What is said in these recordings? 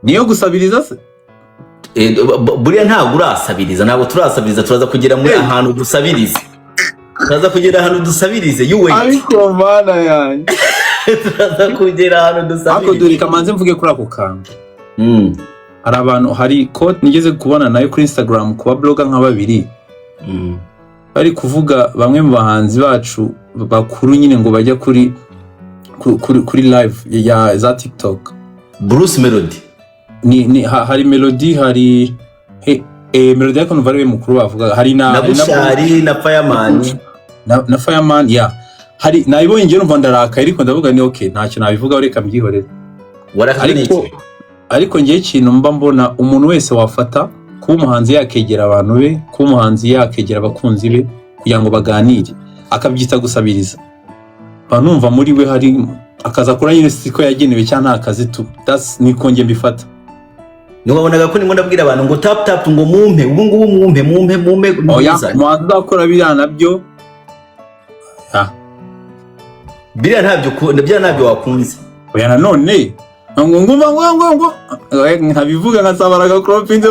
niyo gusabiriza se buriya ntabwo urasabiriza, ntabwo turasabiriza, turaza kugera muri ahantu dusabirize, turaza kugera ahantu dusabirize yuwe ariko mana yanjye turaza kugera ahantu dusabirize. ako dore kamanze mvuge kuri ako kantu. Hari abantu, hari quote nigeze kubona nayo kuri Instagram kuba blogger nka babiri bari kuvuga bamwe mu bahanzi bacu bakuru nyine ngo bajya kuri live ya za TikTok. Bruce Melody hari Melody, hari Melody ariko numva ari we mukuru bavuga, hari na Bushari na Fireman na Fireman ya hari nayibonye ngiye numva ndaraka ariko ndavuga ni okay ntacyo nabivuga reka mbyihorere. Ariko ngiye ikintu mba mbona umuntu wese wafata kuba umuhanzi yakegera abantu be, kuba umuhanzi yakegera abakunzi be kugira ngo baganire akabyita gusabiriza, banumva muri we hari akaza kora nyine siko yagenewe cyangwa nta kazi tu. That's niko ngiye mbifata. Niwabonaga ko ningo ndabwira abantu ngo tap ngo mumpe ubu ngubu mumpe oya umuhanzi uzakora biriya nabyo biriya ntabyo wakunze. Oya nanone ngo nkabivuga nkasabaraga cropinze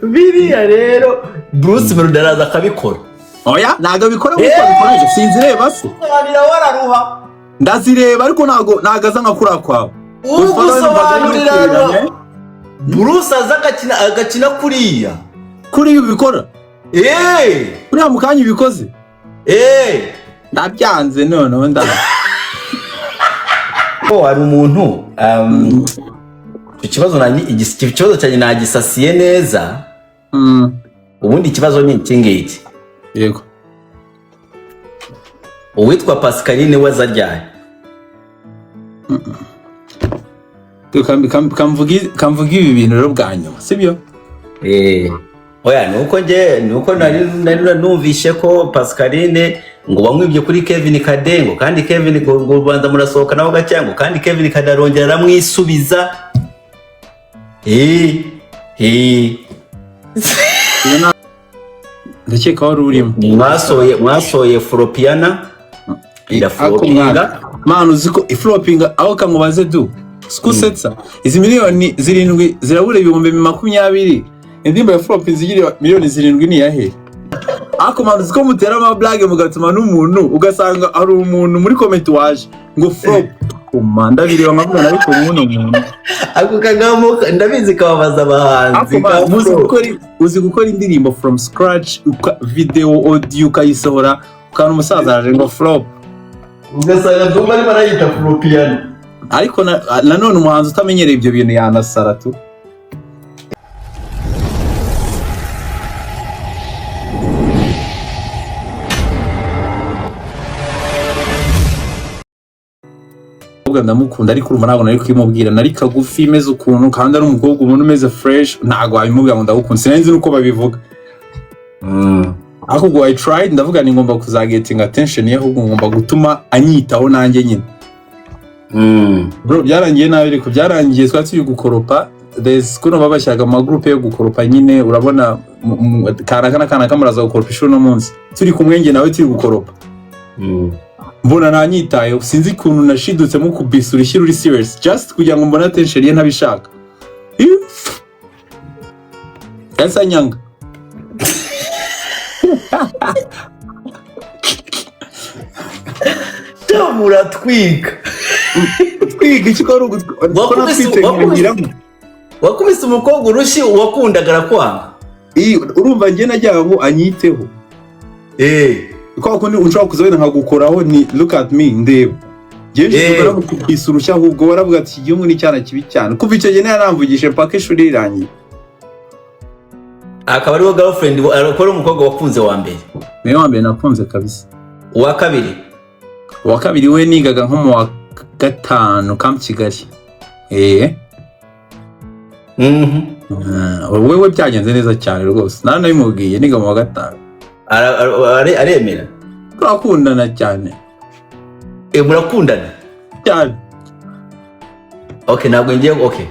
biriya rero Bruce Melody araza akabikora. Oya ntago bikora nk'uko bikoresha, sinzireba se wararuha ndazireba ariko ntago aza nkakura kwawe ugusobanurira Bruce aza agakina kuri ubikora kuriya mu kanya ubikoze ndabyanze noneho hari umuntu ikibazo cyane nagisasiye neza. Ubundi ikibazo ni iki ngiki. Yego. Uwitwa Pascaline we azaryanye. Kamvuga ibi bintu rero bwa nyuma sibyo? Oya nuko nari numvishe ko Pascaline ngo bamwibye kuri Kevin Kadengo kandi Kevin ngo Rwanda murasohoka naho gacyango kandi Kevin Kadarongera aramwisubiza. Ndakeka wari urimo. Mwasoye Flopiana iraflopinga. Manu ziko iflopinga aho kamubaze du. Skusetsa izi miliyoni 7 zirabure 2020 indimba ya flopinga zigira miliyoni 7 ni yahe? Ako manu ziko mutera ama blague mugatuma n'umuntu ugasanga ari umuntu muri comment waje ngo flop umanda biriwe nkamwana ariko umuntu ako kagamo ndabizi kababaza abahanzi uzi gukora indirimbo from scratch video audio kayisohora ukana umusaza araje ngo flop ugasanga ndumva ari barayita Flopiana ariko nanone umuhanzi utamenyereye ibyo bintu yanasara tu. Ndamukunda ariko urumva ntabwo nari kwimubwira, nari kagufi meze ukuntu kandi ari umukobwa umuntu umeze fresh ntabwo wabimubwira ngo ndagukunda, sinzi nuko babivuga. Ahubwo I tried ndavuga ni ngomba kuzagetinga attention ye, ahubwo ngomba gutuma anyitaho nanjye nyine. Bro byarangiye nabi ariko byarangiye twatiri gukoropa. There's kuno babashyaga ama group yo gukoropa nyine, urabona kana kamaraza gukoropa ishuri no munsi turi kumwenge nawe turi gukoropa. Mbona nanyitaye sinzi kuntu nashidutse mu kubisura ishyira uri serious just kugira ngo mbona attention ye ntabishaka. Esa nyanga Tamura twika ikikora wakubise umukobwa urushi wakundagara kwanga. Urumva ngiye najyaga ngo anyiteho kwa kundi unshaka kuzabena nkagukoraho ni look at me ndeba ngiye ngora mu kwisura ahubwo waravuga ati igihe ni cyana kibi cyane kuva icyo gihe naramvugishe paka ishuri rirangiye. Akaba ari wo girlfriend akora umukobwa wakunze wa mbere. Niwe wa mbere nakunze kabisa. Uwa kabiri we nigaga nko mu wa 5 Camp Kigali. Wewe byagenze neza cyane rwose nari nabimubwiye niga mu wa 5. Aremera turakundana cyane. Murakundana cyane. Okay ntabwo ngiye okay.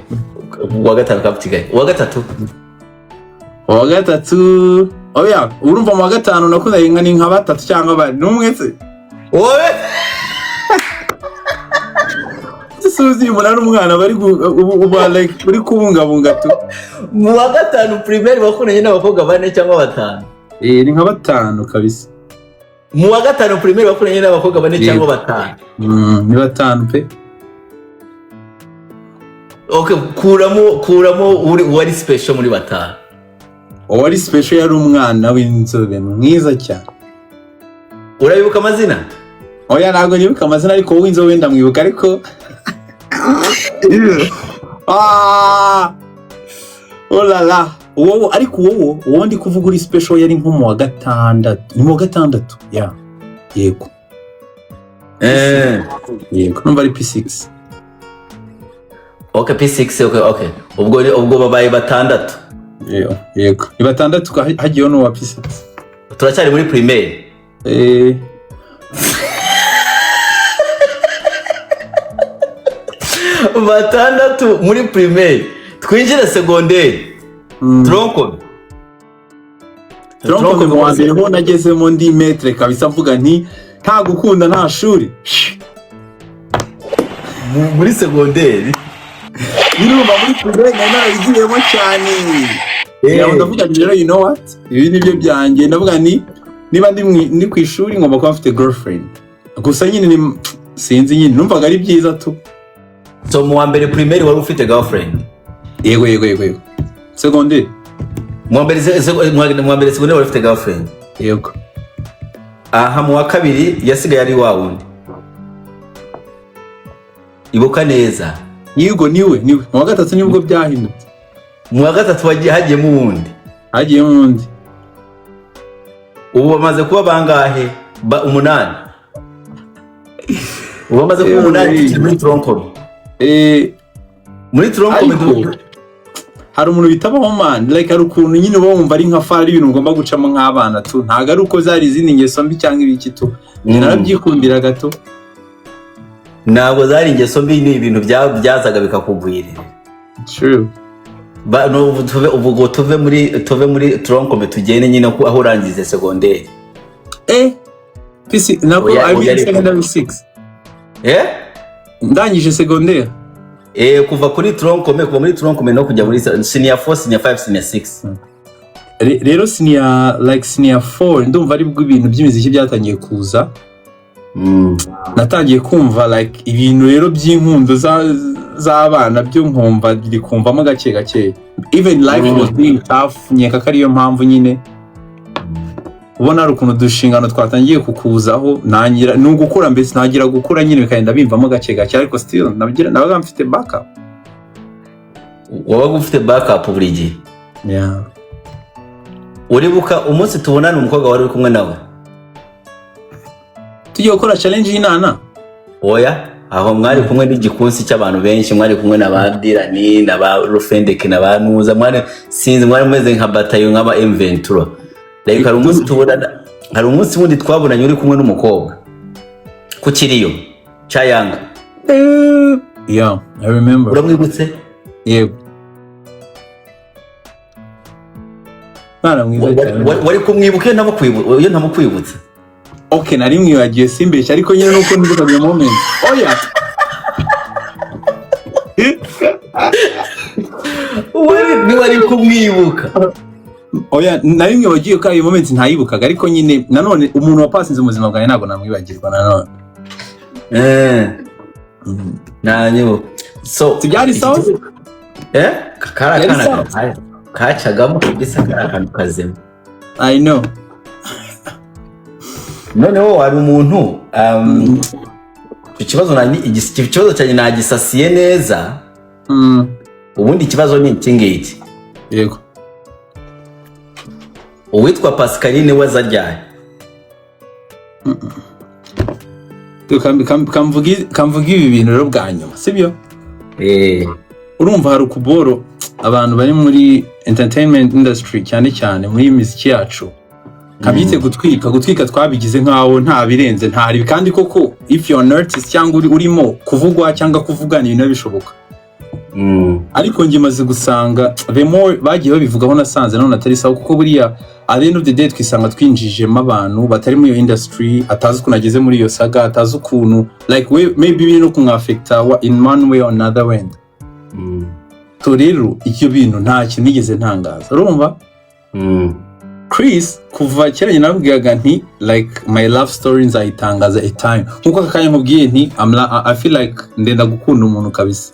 Uwa 5 Camp Kigali. Uwa 3 Uwa gatatu oya urumva mu wa gatanu nakundanye ni nka batatu cyangwa bari n'umwe se wowe suzi umuntu ari umwana bari uba like uri kubungabunga tu. Mu wa gatanu primaire bakundanye n'abakobwa 4 cyangwa 5? Ni nka 5 kabisa. Mu wa gatanu primaire bakundanye n'abakobwa 4 cyangwa 5? Ni 5 pe. Okay, kuramo wari special muri 5. Wari special yari umwana w'inzobe mwiza cyane. Urabibuka amazina? Oya ntago nibuka amazina ariko w'inzobe ndamwibuka ariko oh la la. Wowe ariko wowe ndi kuvuga uri special yari nko mu wa gatandatu. Ni mu wa gatandatu ya. Yego. Yego numva ari P6. Okay, P6 okay. Ubwo babaye 6. Yego. Ni 6 hagiyeho no wa P6. Turacyari muri primaire. Batandatu muri primaire. Twinjira secondaire. Tronco mu wa mbere ho nagezemo ndi metre kabisa mvuga nti nta gukunda nta shuri. Muri secondaire. Niruba muri primaire narigiyemo cyane. Ndavuga rero you know what? Ibi nibyo byanjye ndavuga ni niba ndi ku ishuri ngomba kuba mfite girlfriend. Gusa nyine ni sinzi nyine numvaga ari byiza tu. So mu wa mbere primaire wari ufite girlfriend? Yego. Secondaire. Mu wa mbere secondaire wari ufite girlfriend? Yego. Aha mu wa kabiri yasigaye ari wa wundi. Ibuka neza. Yego niwe. Mu wa gatatu nibwo byahindutse. Mu wa gatatu hagiyemo uwundi. Hagiyemo undi. Ubu bamaze kuba bangahe? 8. Ubu bamaze kuba 8 muri Tronco. Muri Tronco hari umuntu bitabaho man like hari ukuntu nyine uba wumva ari nka fari ibintu ugomba gucamo nk'abana tu ntago ari uko zari izindi ngeso mbi cyangwa ibiki tu narabyikundira gato. Ntabwo zari ingeso mbi ni ibintu byazaga bikakugwirira. True. Ubu tuve muri Tronco tugende nyine aho urangize secondaire. PC nako secondary 6. Ndangije secondaire. Kuva muri Tronco no kujya muri senior 4, senior 5, senior 6. Rero senior 4 ndumva ari bwo ibintu by'imiziki byatangiye kuza. Natangiye kumva like ibintu rero by'inkundo z'abana byo nkumva biri kumvamo gake. Even life was being tough nyeka kariyo mpamvu nyine. Ubona ari ukuntu dushingano twatangiye kukuzaho nangira n'ugukura mbese nagira gukura nyine bikagenda bimvamo gake ariko still nabaga mfite backup. Wabaga ufite backup buri gihe? Yeah. Uribuka umunsi tubonana umukobwa wari uri kumwe nawe? Tugiye gukora challenge y'inana? Oya, aho mwari kumwe n'igikunsi cy'abantu benshi, mwari kumwe n'abadirani n'aba Rufendeke n'abanuza, mwari meze nka batayo nk'aba M23. Like hari umunsi wundi twabonanye uri kumwe n'umukobwa ku Kiriyo Chayanga. Yeah, I remember. Uramwibutse? Yego. Mwana mwiza cyane. Wari kumwibuka ntamukwibutse? Okay, nari mwibagiye simbeshya ariko nyine nuko ndibuka mu moment. Oya. Wari kumwibuka? Oya, nari mwibagiye ko ayo moment ntayibukaga ariko nyine nanone umuntu wapasinze ubuzima bwanjye ntabwo namwibagirwa nanone. Nanyo. So, byari sawa? Karakana kacagamo kabisa karakantu kazema. I know. Noneho wari umuntu ikibazo cyane nagisasiye neza. Ubundi ikibazo ni iki ngiki. Yego. Uwitwa Pascaline wazaryaye. Kamvuga ibi bintu rero bwa nyuma sibyo? Urumva hari ukuboro abantu bari muri entertainment industry cyane muri muziki yacu kabyite gutwika twabigize nkaho nta birenze ntari kandi koko if you are an artist cyangwa urimo kuvugwa cyangwa kuvugana ibintu bishoboka ariko ngiye maze gusanga the more bagiye babivugaho nasanze none atari sawa kuko buriya at the end of the day twisanga twinjijemo abantu batari muri iyo industry atazi ukuntu ageze muri iyo saga atazi ukuntu like maybe biri no kumwafecta in one way or another wenda so rero icyo bintu nta kintu nigeze ntangaza urumva Chris kuva kera nyina nabwiyaga nti like my love story nzayitangaza a time nkuko akanya nkubwiye nti I feel like ndenda gukunda umuntu kabisa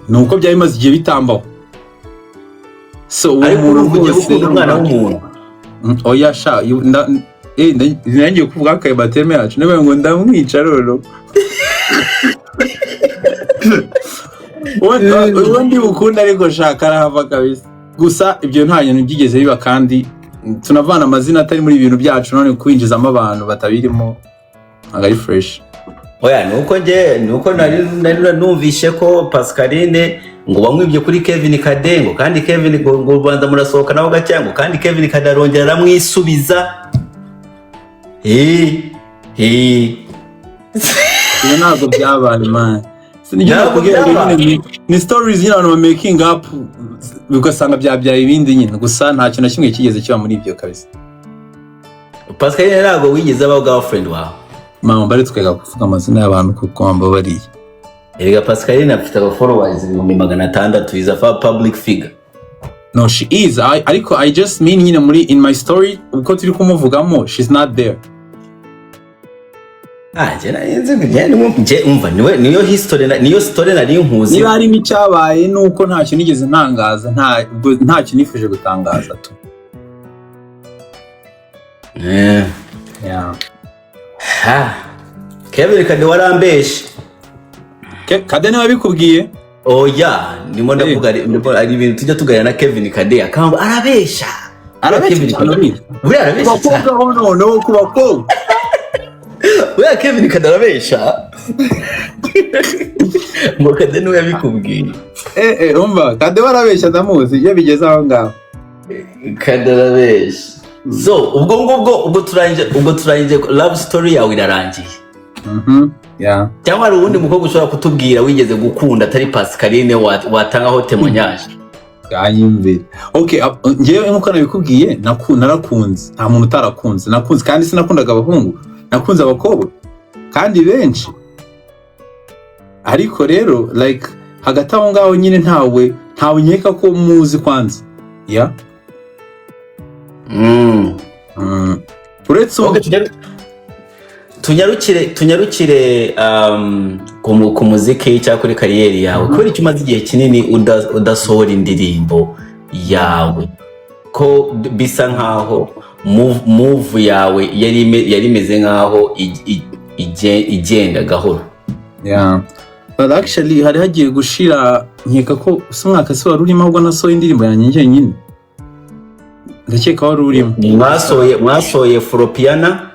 nuko byabimaze igihe bitambaho so umuntu wese umwana w'umuntu oya sha nangiye kuvuga akaye bateme yacu nawe ngo ndamwica roro ubundi bukunda ariko shaka arahava kabisa gusa ibyo nta bintu byigeze biba kandi tunavana amazina atari muri ibintu byacu none kwinjizamo abantu batabirimo agari fresh oya nuko nari numvishe ko Pascaline ngo bamwibye kuri Kevin Kade ngo kandi Kevin ngo Rwanda murasohoka naho gacyango kandi Kevin Kade arongera aramwisubiza iyo ntabwo byabaye man sinigera kugira ni stories nyine abantu making up ugasanga byabyaye ibindi nyine gusa nta kintu na kimwe kigeze kiba muri ibyo kabisa Pascaline ntabwo wigeze aba girlfriend wawe mama bari twega kuvuga amazina y'abantu kuko bamba bariye erega Pascaline afite aba followers 600 is a public figure no she is ariko I just mean nyine muri in my story uko turi kumuvugamo she's not there umva niyo history niyo story nari nkuzi niba ari n'icyabaye nuko nta kintu nigeze ntangaza nta kintu nifuje gutangaza tu Kevin Kade warambeshe Kade niwe wabikubwiye oya ndimo ndavuga ari ibintu tujya tuganira na Kevin Kade akamba arabesha buriya arabesha no kubako buriya Kevin Kade arabesha ngo Kade niwe yabikubwiye umva Kade warabesha ndamuzi iyo bigeze aho ngaho Kade arabesha so ubwo turangije love story yawe irarangiye cyangwa hari uwundi mukobwa ushobora kutubwira wigeze gukunda atari Pascaline watangaho témoignage yanyumvira okay ngewe nkuko nabikubwiye narakunze nta muntu utarakunze nakunze kandi sinakundaga abahungu nakunze abakobwa kandi benshi ariko rero like hagati aho ngaho nyine ntawe nkeka ko muzi kwanza uretse tunyarukire ku muziki cyangwa kuri kariyeri yawe kubera icyo umaze igihe kinini udasohora indirimbo yawe ko bisa nkaho move yawe yari imeze nkaho igenda gahoro but actually hari hagiye gushira nkeka ko umwaka se wari urimo ahubwo nasohoye indirimbo yanjye njyenyine ndakeka wari urimo mwasohoye Flopiana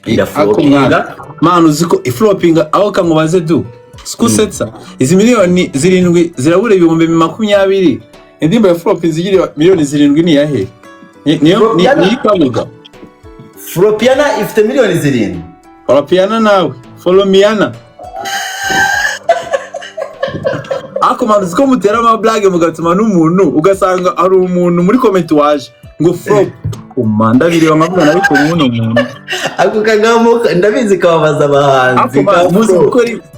irafuropinga man uziko iflopinga aho kamubaze du skusetsa izi miliyoni 7 zirabura 2020 indirimbo ya flopinga zigira miliyoni 7 ni yahe ni kabuga Flopiana ifite miliyoni 7 Flopiana nawe Folomiana ako man uziko mutera ama blague mugatuma n'umuntu ugasanga ari umuntu muri comment waje ngo flop umanda biri bamavugana ariko umuntu ako kagamo ndabizi kababaza abahanzi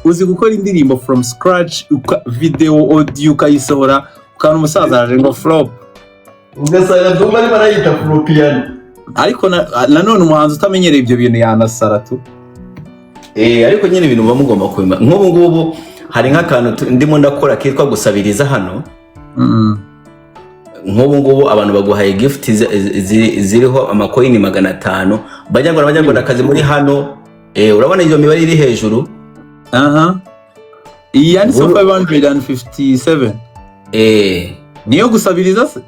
uzi gukora indirimbo from scratch video audio kayisohora ukana umusaza araje ngo flop ugasanga ndumva ari barayita Flopiana ariko nanone umuhanzi utamenyereye ibyo bintu yanasara tu ariko nyine ibintu bamugomba kwima nk'ubu ngubu hari nk'akantu ndimo ndakora kitwa gusabiriza hano nk'ubu ngubu abantu baguhaye gift ziriho amakoini 500 bajya ngo nakazi muri hano urabona iyo mibare iri hejuru iyi yani 557 niyo gusabiriza se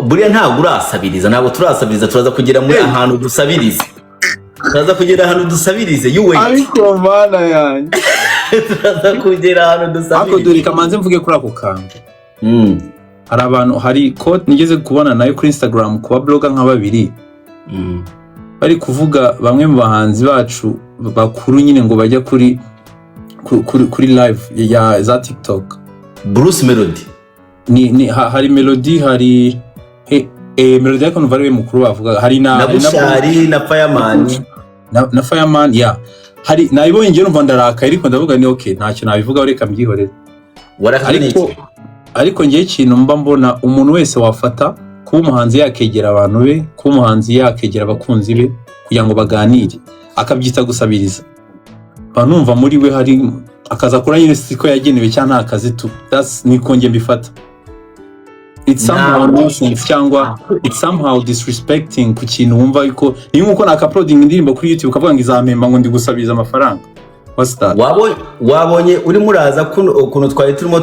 buriya ntabwo urasabiriza ntabwo turasabiriza turaza kugera muri ahantu dusabiriza ariko mana yanjye turaza kugera ahantu dusabiriza ako dore kamanze mvuge kuri ako kantu hari abantu hari quote nigeze kubona nayo kuri Instagram kuba blogger nka babiri bari kuvuga bamwe mu bahanzi bacu bakuru nyine ngo bajya kuri kuri live ya za TikTok. Bruce Melody hari Melody, hari Melody yako numva ari mukuru bavuga, hari na Bushari na Fireman na Fireman ya hari nayibonye ngiye numva ndaraka, ariko ndavuga ni okay ntacyo nabivuga, reka mbyihorere. Ariko ngiye ikintu mba mbona umuntu wese wafata kuba umuhanzi yakegera abantu be, kuba umuhanzi yakegera abakunzi be kugira ngo baganire, akabyita gusabiriza, banumva muri we hari akaza kora nyine siko yagenewe cyangwa nta kazi tu. That's niko ngiye mbifata. It's somehow nonsense cyangwa it's somehow disrespecting ku kintu wumva yuko ni nkuko naka-uploading indirimbo kuri YouTube ukavuga ngo izampemba ngo ndi gusabiriza amafaranga. What's that? Wabonye uri muraza kuno twari turimo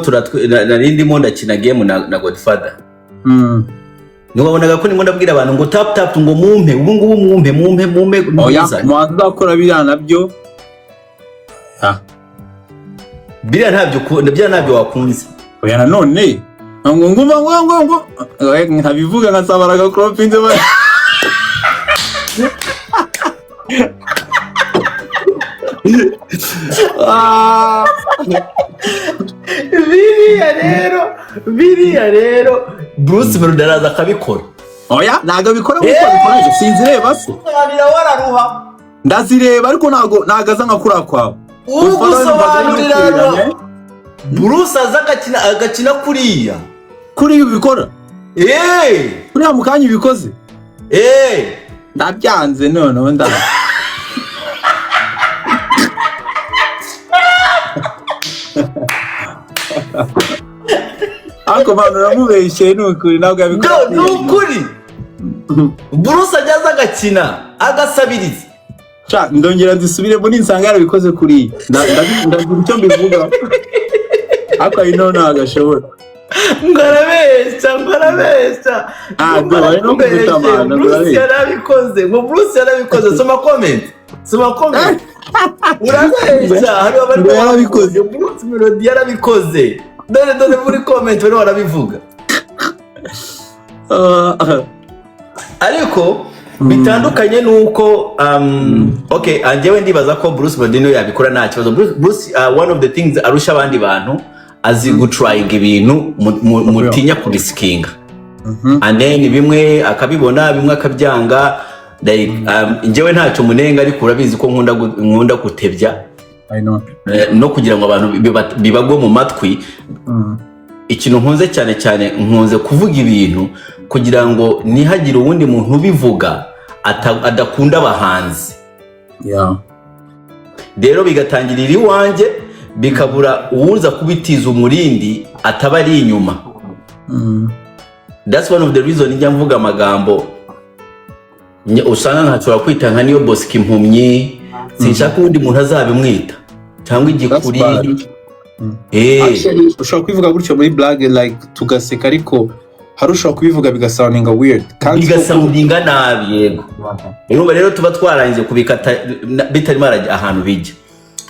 narindimo ndakina game na Godfather. Niwabonaga ko nimo ndabwira abantu ngo tap ngo mumpe ubu ngubu mumpe oya mwanza akora biriya nabyo. Biriya ntabyo wakunze. Oya nanone ngo ntabivuga nkasabaraga cropinze ba. Biriya rero Bruce Melody araza akabikora. Oya ntago bikora bikoresho sinzireba se. Wararuha ndazireba ariko nagaza nkakura kwawe. Ugusobanurira Bruce aza agakina kuriya ubikora. Kuriya mukanya ubikoze. Ndabyanze none nda. Ako bantu ramubeshye n'ukuri ntabwo yabikora. N'ukuri. Bruce ajyaza agakina agasabiriza. Ndongera ndisubiremo ninsanga yarabikoze kuri. Ndagira icyo mbivuga. Ako ino nagashobora. Ngarabeshya. Bari no kugutamana. Bruce yarabikoze. Soma comment. Urabeshya hari abari yarabikoze. Bruce Melody yarabikoze. Dore muri comment bari barabivuga. Ariko bitandukanye nuko okay anjewe ndibaza ko Bruce Melody no yabikora nta kibazo. Bruce one of the things arusha abandi bantu azi gutrying ibintu mutinya kubisikinga. And then bimwe akabibona bimwe akabyanga, like njyewe ntacyo munenga ariko urabizi ko nkunda gutebya. I know. No kugira ngo abantu bibagwe mu matwi. Ikintu nkunze cyane nkunze kuvuga ibintu kugira ngo nihagire uwundi muntu ubivuga adakunda abahanzi. Rero bigatangirira iwanjye bikabura uwuza kubitiza umurindi ataba ari inyuma. That's one of the reason njya mvuga amagambo usanga ntashobora kwita nka niyo Bosco impumyi, sinshaka undi muntu azabimwita cyangwa igikuri. Ushobora kwivuga gutyo muri blague like tugaseka, ariko harushaho kubivuga bigasoundinga weird kandi bigasoundinga nabi. Yego rero tuba twarangiye kubikata bitari marajya ahantu bijya.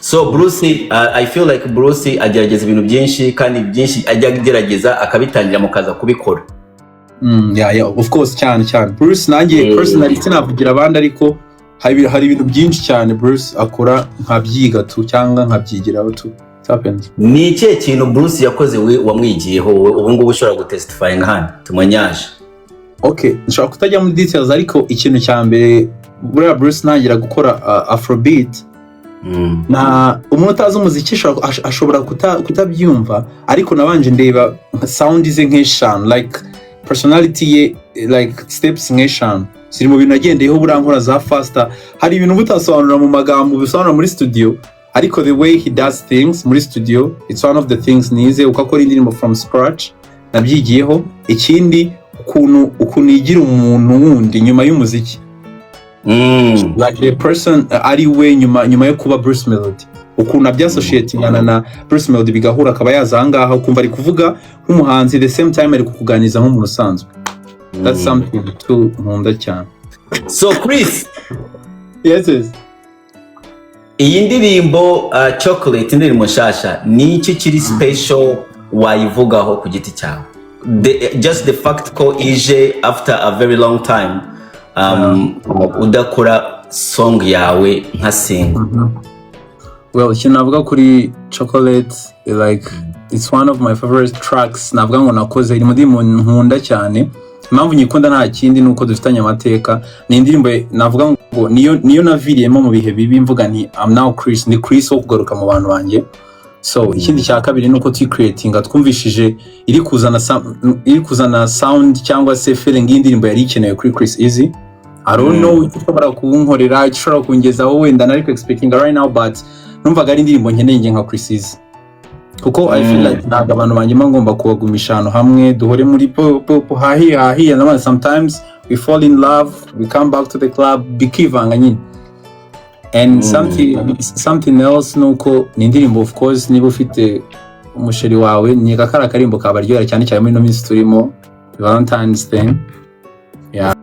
So Bruce I feel like Bruce agerageza ibintu byinshi kandi byinshi ajya agerageza akabitangira mu kaza kubikora. Yeah of course cyane Bruce nanjye personally sinavugira abandi, ariko hari ibintu byinshi cyane Bruce akora nkabyiga tu cyangwa nkabyigiraho tu. Ni ikihe kintu Bruce yakoze we wamwigiyeho ubu ngubu ushobora gutestifying hano tumanyaje? Okay nshobora kutajya muri details, ariko ikintu cya mbere buriya Bruce nangira gukora Afrobeat. Na umuntu utazi umuziki ashobora kutabyumva, ariko nabanje ndeba sound ze nk'eshanu, like personality ye like steps nk'eshanu ziri mu bintu agendeyeho burankora za faster. Hari ibintu butasobanura mu magambo bisobanura muri studio, ariko the way he does things muri studio, it's one of the things nize uko akora indirimbo from scratch nabyigiyeho. Ikindi ukuntu yigira umuntu wundi nyuma y'umuziki, like the person ari we nyuma yo kuba Bruce Melody, ukuntu abyasociatingana na Bruce Melody bigahura akaba yazangaha ukumva ari kuvuga nk'umuhanzi the same time ari kukuganiza nk'umuntu usanzwe. That's something too nkunda cyane. So Chris, yes iyi ndirimbo Chocolate indirimbo nshasha ni iki kiri special wayivugaho ku giti cyawe? Just the fact ko ije after a very long time udakora song yawe nka single. Well, ikintu navuga kuri Chocolate, like it's one of my favorite tracks navuga ngo nakoze iri muri mu nkunda cyane. Impamvu nyikunda nta kindi nuko dufitanye amateka, ni indirimbo navuga ngo niyo naviriyemo mu bihe bibi mvuga nti I'm now Chris, ni Chris wo kugaruka mu bantu banjye. So ikindi cya kabiri nuko creatinga twumvishije iri kuzana sound cyangwa se feeling y'indirimbo yari ikeneye kuri Chris Easy. I don't know ushobora kunkorera, ushobora kungezaho wenda nari expecting right now, but numvaga ari indirimbo nkeneye nge nka Chris Easy. Kuko I feel like ntabwo abantu banjye ngomba kubagumisha hano hamwe duhore muri pop hahi and sometimes we fall in love, we come back to the club bikivanga nyine. And something else nuko ni indirimbo of course niba ufite umusheri wawe ni gakara karimbo kabaryohera cyane cyane muri no minsi turimo Valentine's Day. Yeah.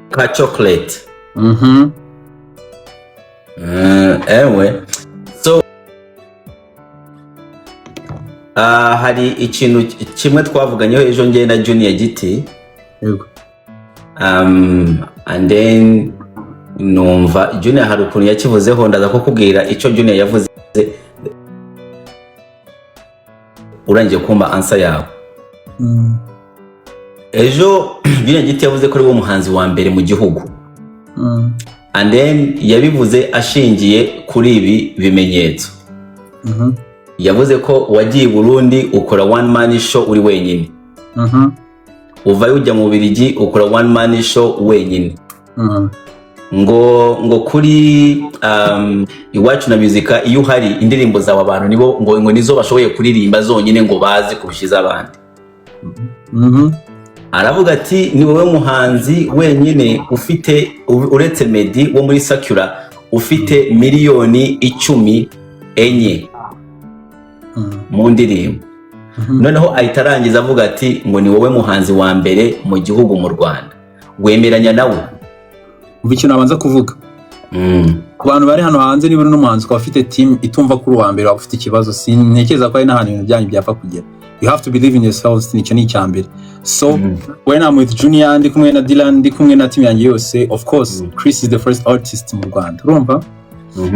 Ka chocolate. Anyway, so hari ikintu kimwe twavuganyeho ejo ngiye na Junior Giti. Yego. And then numva Junior hari ukuntu yakivuzeho, ndaza kukubwira icyo Junior yavuze urangiye kumva answer yawe. Ejo Junior Giti yavuze ko ari wo muhanzi wa mbere mu gihugu. And then yabivuze ashingiye kuri ibi bimenyetso. Yavuze ko wagiye Burundi ukora one man show uri wenyine. Uvayo ujya mu Bubiligi ukora one man show wenyine. Ngo kuri Iwacu na Muzika iyo hari indirimbo zawe abantu nibo ngo nizo bashoboye kuririmba zonyine ngo bazi kurushiza abandi. Aravuga ati ni wowe muhanzi wenyine ufite uretse Meddy wo muri Sakura ufite miliyoni 10 enye mu ndirimbo. Noneho ahitarangiza avuga ati ngo ni wowe muhanzi wa mbere mu gihugu mu Rwanda. Wemeranya nawe? Ikintu abanza kuvuga ku bantu bari hano hanze niba no muhanzi ko afite team itumva kuri wa mbere afite ikibazo, sintekeza ko ari n'ahantu ibintu byanyu byapfa kugera. You have to believe in yourselves, ni cyambere. So when I'm with Junior ndi kumwe na Dylan ndi kumwe na team yanjye yose, of course Chris is the first artist mu Rwanda, urumva?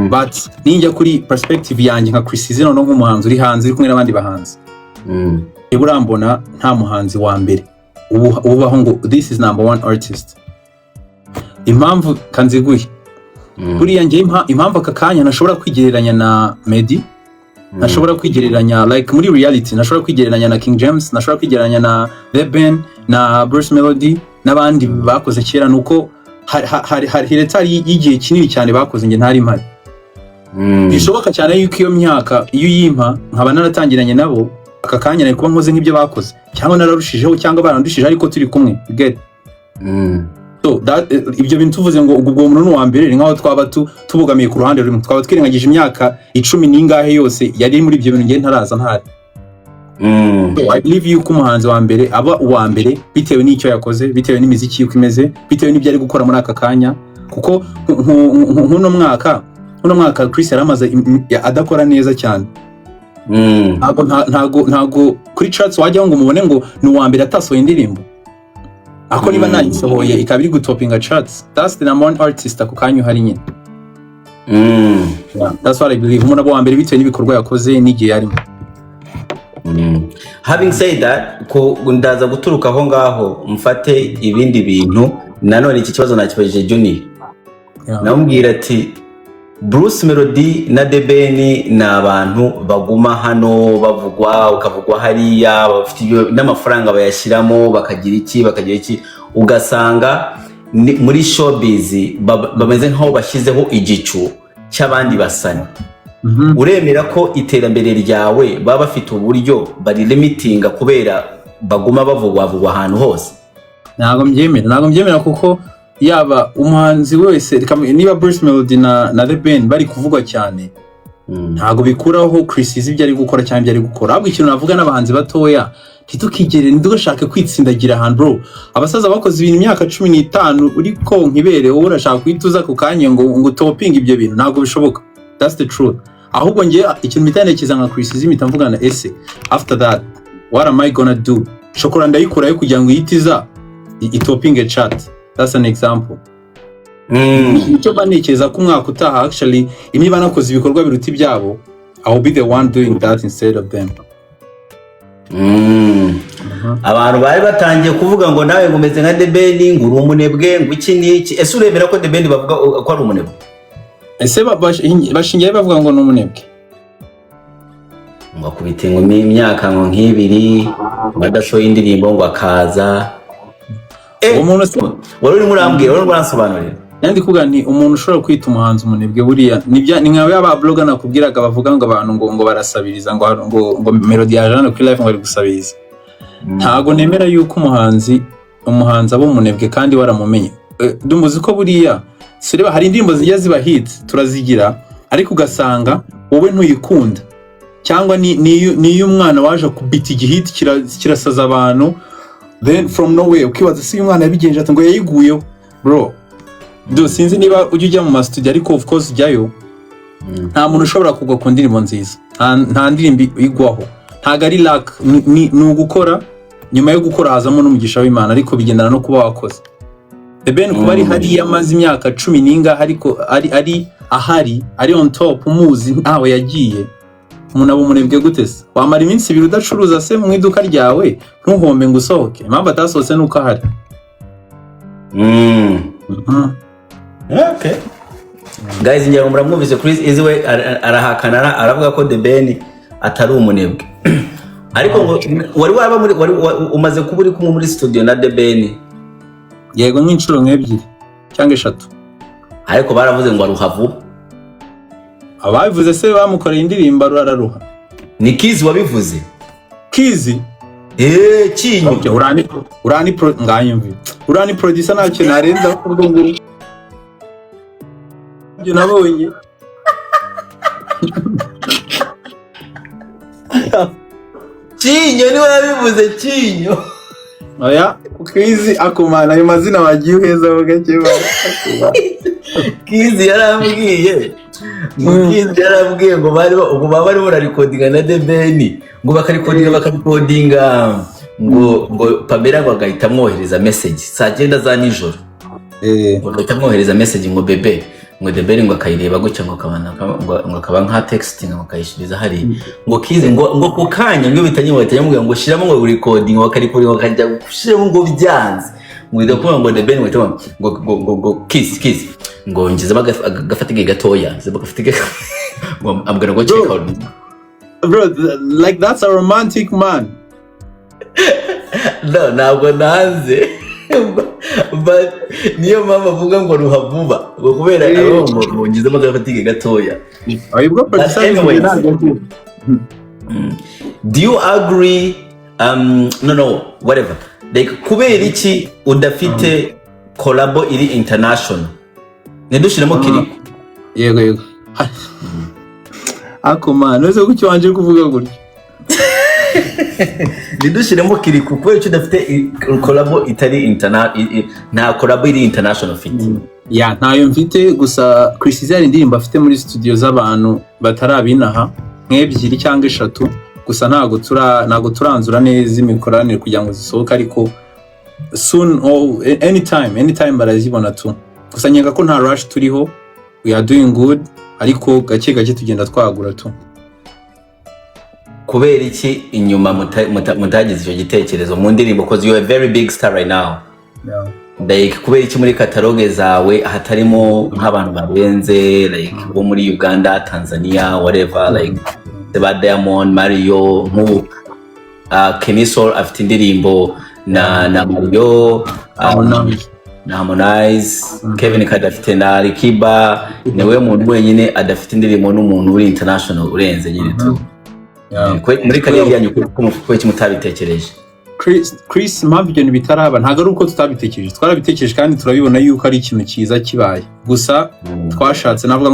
But ninjya kuri perspective yanjye nka Chris Easy no nk'umuhanzi uri hanze uri kumwe n'abandi bahanzi. Urambona nta muhanzi wa mbere ubaho ngo this is number one artist. Impamvu kanziguye buriya ngiye impamvu akakanya nashobora kwigereranya na Meddy, nashobora kwigereranya like muri reality, nashobora kwigereranya na King James, nashobora kwigereranya na The Ben na Bruce Melody n'abandi bakoze kera, nuko hari igihe kinini cyane bakoze nge ntari mpari. Bishoboka cyane yuko iyo myaka iyo yimpa nkaba naratangiranye nabo akakanya nari kuba nkoze nk'ibyo bakoze cyangwa nararushijeho cyangwa barandushije ariko turi kumwe get. So ibyo bintu tuvuze ngo ubwo umuntu wa mbere ni nkaho twaba tubugamiye ku ruhande rumwe, twaba twirengagije imyaka 10 n'ingahe yose yari muri ibyo bintu ngiye ntaraza ntari. So I believe yuko umuhanzi wa mbere aba uwa mbere bitewe n'icyo yakoze, bitewe n'imiziki yuko imeze, bitewe n'ibyo ari gukora muri aka kanya. Kuko nkuno mwaka Chris yaramaze adakora neza cyane. Ntago kuri charts wajyaho ngo mubone ngo ni uwa mbere atasohoye indirimbo. Ako niba nayisohoye ikaba iri gutopinga charts, that's the number one artist ako kanyu hari nyine. That's what I believe. Umuntu wa mbere bitewe n'ibikorwa yakoze n'igihe yarimo. Having said that, ko ndaza guturuka aho ngaho mfate ibindi bintu nanone iki kibazo nakibajije Junior. Namubwira ati Bruce Melody na The Ben ni abantu baguma hano bavugwa ukavugwa hariya bafite n'amafaranga bayashyiramo bakagira iki ugasanga muri showbiz bameze nkaho bashyizeho igicu cy'abandi basani. Uremera ko iterambere ryawe baba bafite uburyo bari limitinga kubera baguma bavugwa ahantu hose? Ntago mbyemera kuko yaba umuhanzi wese niba Bruce Melody na The Ben bari kuvugwa cyane ntago bikuraho Chris Easy ibyo ari gukora cyane ibyo ari gukora. Ahubwo ikintu navuga n'abahanzi batoya titukigere ndugashaka kwitsindagira ahantu bro. Abasaza bakoze ibintu imyaka 15 uri ko nkibere wowe urashaka kwituza ku kanya ngo toping ibyo bintu ntago bishoboka. That's the truth. Ahubwo ngiye ikintu mitanekiza nka Chris Easy mitamvuga na ese after that what am I gonna do? Shokora ndayikurayo kugira ngo yitiza itoping a chart. That's an example. icyo banikeza ko umwaka utaha actually niba nakoze ibikorwa biruta ibyabo I will be the one doing that instead of them. Abantu bari batangiye kuvuga ngo nawe ngomeze nka The Ben ngo uri umunebwe ngo iki niki. Ese uremera ko The Ben bavuga ko ari umunebwe? Ese bashingiye bavuga ngo n'umunebwe? Ngo kubite ngo imyaka ngo nk'ibiri badashoye indirimbo ngo akaza. Umuntu wari uri murambwira wari muransobanurira. Nandi kuvuga ni umuntu ushobora kwita umuhanzi umunebwe buriya ni nkawe aba blogger nakubwiraga bavuga ngo abantu ngo barasabiriza ngo melody ya Jeanne kuri live ngo ari gusabiriza. Ntago nemera yuko umuhanzi abo umunebwe kandi waramumenye. Ndumuzi ko buriya sireba hari indirimbo zijya ziba hit turazigira ariko ugasanga wowe ntuyikunda cyangwa ni umwana waje kubita igihit kirasaza abantu then from nowhere ukibaza si umwana yabigenje ati ngo yayiguyeho bro. Sinzi niba ujya mu studio ariko of course ujyayo nta muntu ushobora kugwa ku ndirimbo nziza nta ndirimbo igwaho ntago ari luck ni ugukora nyuma yo gukora hazamo n'umugisha w'Imana ariko bigendana no kuba wakoze. The Ben kuba ari hari yamaze imyaka 10 ninga ariko ari on top umuzi ntawe yagiye umuntu abo munebwe gute se wamara iminsi 2 udacuruza se mu iduka ryawe ntuhombe ngo usohoke impamvu atasohotse nuko ahari. Okay. Guys, njye muramwumvise Chris Easyway arahakana aravuga ko The Ben atari umunebwe. Ariko ngo wari waba muri umaze kuba uri kumwe muri studio na The Ben? Yego nk'inshuro nk'ebyiri cyangwa 3. Ariko baravuze ngo aruhavu. Ababivuze se bamukoreye indirimbo araruha. Ni Kizi wabivuze? Kizi? Kinyo. Okay, urani nganyumvi. Urani producer ntacyo narenza kuvuga ngo nabonye. Kinyo ni wabivuze Kinyo. Oya, Kizi akomana ayo mazina wagiye uheza ho gake ba. Kizi yarambwiye. Kizi yarambwiye ngo bari bararecordinga na The Ben. Ngo bakarikodinga ngo Pamela ngo agahita amwohereza message saa 9 za nijoro. Ngo agahita amwohereza message ngo bebe ngo The Ben ngo akayireba gutya ngo akaba nka texting ngo akayishiriza hari ngo Kizi ngo kukanya ngo bitanyamubwira ngo shiramo ngo recording ngo akarikora ngo kajya gushiramo ngo byanze ngo idakora ngo The Ben ngo Kizi ngo ngize agafatige gatoya bagafite ngo I'm gonna go check out. Bro, like that's a romantic man. No, ntabwo nanze. But niyo mama avuga ngo ruhavuba ngo kubera ngo ngize agafatige gatoya. Do you agree? No, whatever. Like kubera iki udafite collabo iri international? Nedushiremo Kiriko. Yego. Akoma, noze kuki wanje kuvuga gutyo. Nedushiremo Kiriko kubera iki udafite collabo itari international nta collabo iri international fit. Ya ntayo mfite gusa Chris Izari indirimbo afite muri studio z'abantu batarabinaha nk'ebyiri cyangwa 3 gusa ntago turanzura neza imikoranire kugira ngo zisohoke ariko soon or anytime barazibona tu gusa nyenga ko nta rush turiho we are doing good ariko gake tugenda twagura tu. Kubera iki inyuma mutagize icyo gitekerezo mu ndirimbo because you are a very big star right now. Yeah. Like kubera iki muri catalogue zawe hatarimo nk'abantu barenze like bo muri Uganda, Tanzania, whatever like Seba Diamond, Mario, Kenisol afite indirimbo na Mario, na Harmonize, Kevin Kade afite na Alikiba, niwe muntu wenyine adafite indirimbo n'umuntu uri international urenze nyine tu. Muri kariyeri yanyu kuko iki mutabitekereje? Chris mpamvu ibyo bitaraba ntago ari uko tutabitekereje twarabitekereje kandi turabibona yuko ari ikintu cyiza kibaye gusa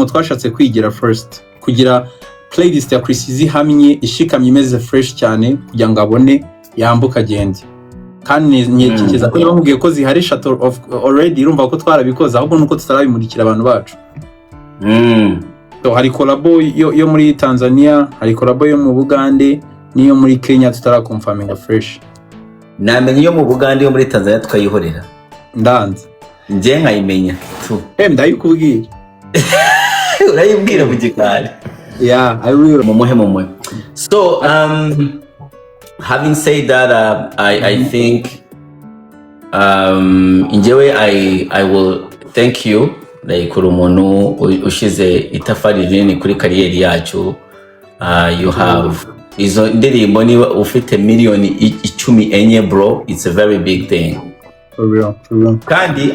twashatse kwigira first kugira playlist ya Chris izi hamye ishikamye imeze fresh cyane kugira ngo abone yambuka agende kandi nyekekeza ko bamubwiye ko zihari shuttle of already urumva ko twarabikoze ahubwo nuko tutarabimurikira abantu bacu. So hari collabo yo muri Tanzania, hari collabo yo mu Bugande niyo muri Kenya tutarakonfirminga fresh. Namenye yo mu Bugande yo muri Tanzania tukayihorera. Ndanze. nje nkayimenya tu ndayikubwira urayibwira mu gikari. Yeah, I will. Mumuhe. So having said that, I think njyewe I will thank you like umuntu ushize itafari rinini kuri kariyeri yacu. You have izo ndirimbo niba ufite miliyoni 10 enye bro, it's a very big thing. For real. Kandi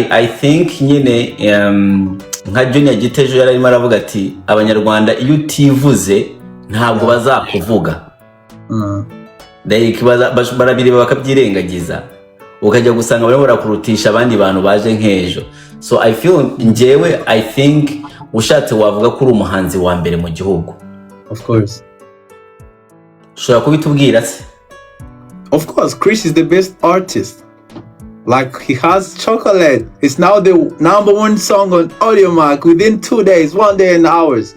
I think nyine nka Junior Gitejo yararimo aravuga ati abanyarwanda iyo utivuze ntabwo bazakuvuga. Barabireba bakabyirengagiza ukajya gusanga barimo barakurutisha abandi bantu baje nk'ejo. So I feel njyewe I think ushatse wavuga ko uri umuhanzi wa mbere mu gihugu. Of course. Shobora kubitubwira se? Of course, Chris is the best artist. Like, he has Chocolate. It's now the #1 song on Audiomack within 2 days, 1 day and hours.